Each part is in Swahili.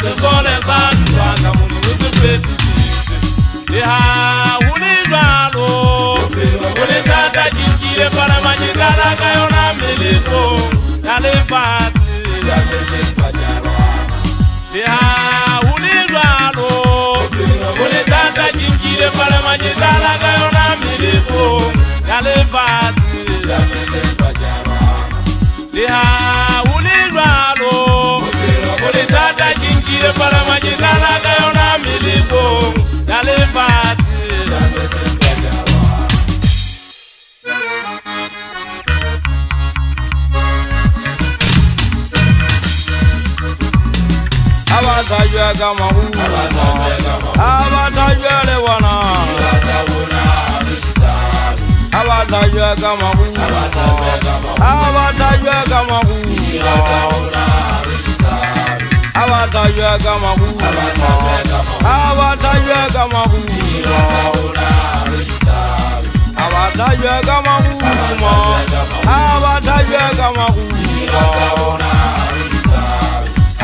se sole sandwanga mungu sepeti ya ulizalo ulitata jinjire para majigala kayona miliko kalefati ya ulizalo ulitata jinjire para majigala kayona miliko kalefati ya ulizalo ulitata jinjire para majigala kayona miliko kalefati abatajwe kama huu abatajwe lewana abatajwe kama huu abatajwe kama huu abatajwe kama huu abatajwe kama huu abatajwe kama huu abatajwe kama huu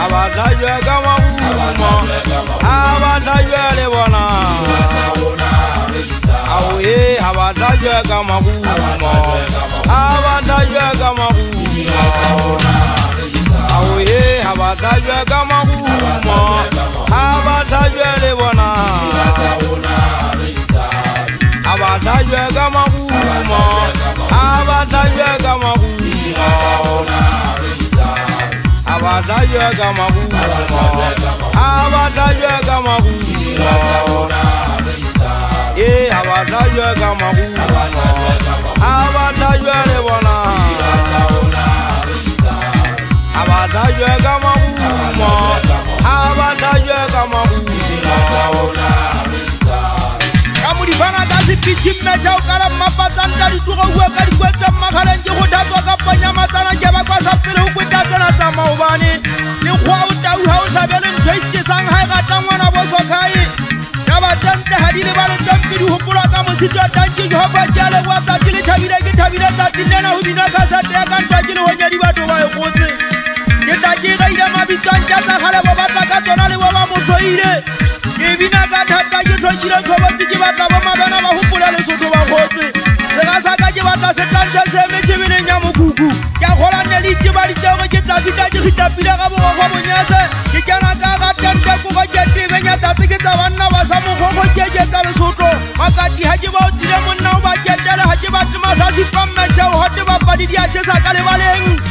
abatajwe kama huma abatajwe lewana awe abatajwe kama huma abatajwe kama huma awe abatajwe kama huma abatajwe lewana abatajwe kama huma abatajwe kama huma abatajwe kama huma abatajwe kama huma abatajwe kama huma abatajwe lewana abatajwe kama huma abatajwe kama huma kamuri bana kasi pichimna chao kala mapatanda lituko uwe kali kweta makalenje kutatwa kapanya matana jeba kwa sapile ukwita tana tama ubani ni kwa utawi hausa bele mteche sanghai katangwana boso kai kaba tante hadile bale tampiri hupura kama sitwa tanji johaba jale wata jile tabire tatinena hubina kasate ya kanta jile wanyari batu wae kuzi kitajiga ila mabitanja takhala wabata katonale wama musoire Ibina katata jitojira chobati jibata bamagana bahupula lesutu bakozi Segasa jibata setanje semechi bine nyamukuku Yakhola neli jibali jago jitabita jihitapila kabo kwa munyase Kijana kaka tante kuko jeti benya tatikita wana wasamu koko jejeta lesutu Makati hajiba utile muna ubajetele hajiba tumasasi pamecha uhati babadi ya chesa kale baleng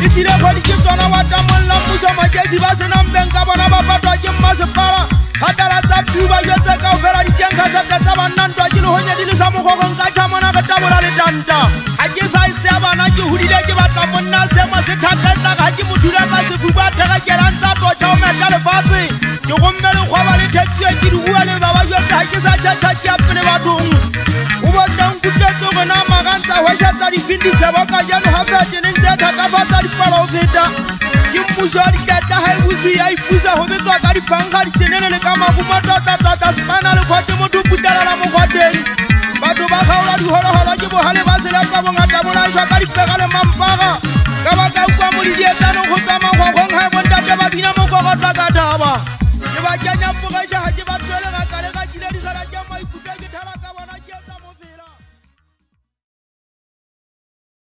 Itile kodi kitona watamola musa majezi base na mbenga wana babadwa jimase para Hadala tapiwa yote ka ufera di jenga zete tabanando ajilu honye dili samu koko nkacha mwana katabula li tanda Ajisa isi abana juhudi leji bata muna sema sitatenda kaji mutula kasi fubate kajelanta tocha umetale fasi Yukumbele kwa wali tekiye jiru uwele baba yote ajisa chataji apine batungu Ubote unkutetu kuna maganta hwesha tari kindi seboka jenu hafe jininze takapata li pala ufita Kimbusho aliketa haibuzi ya ifuza humito akari pangari tenele kama kumata tata spana le kwate mutu kudala la mukwateni Batu baka ula di holo jibu hale basile kabo ngata mula iswa kari pekale mampaga Kama kwa muli yetano kutama kwa kong hai bonda jaba bina mukwa kata kata haba Jiba janya mbuka isha hajiba tuwele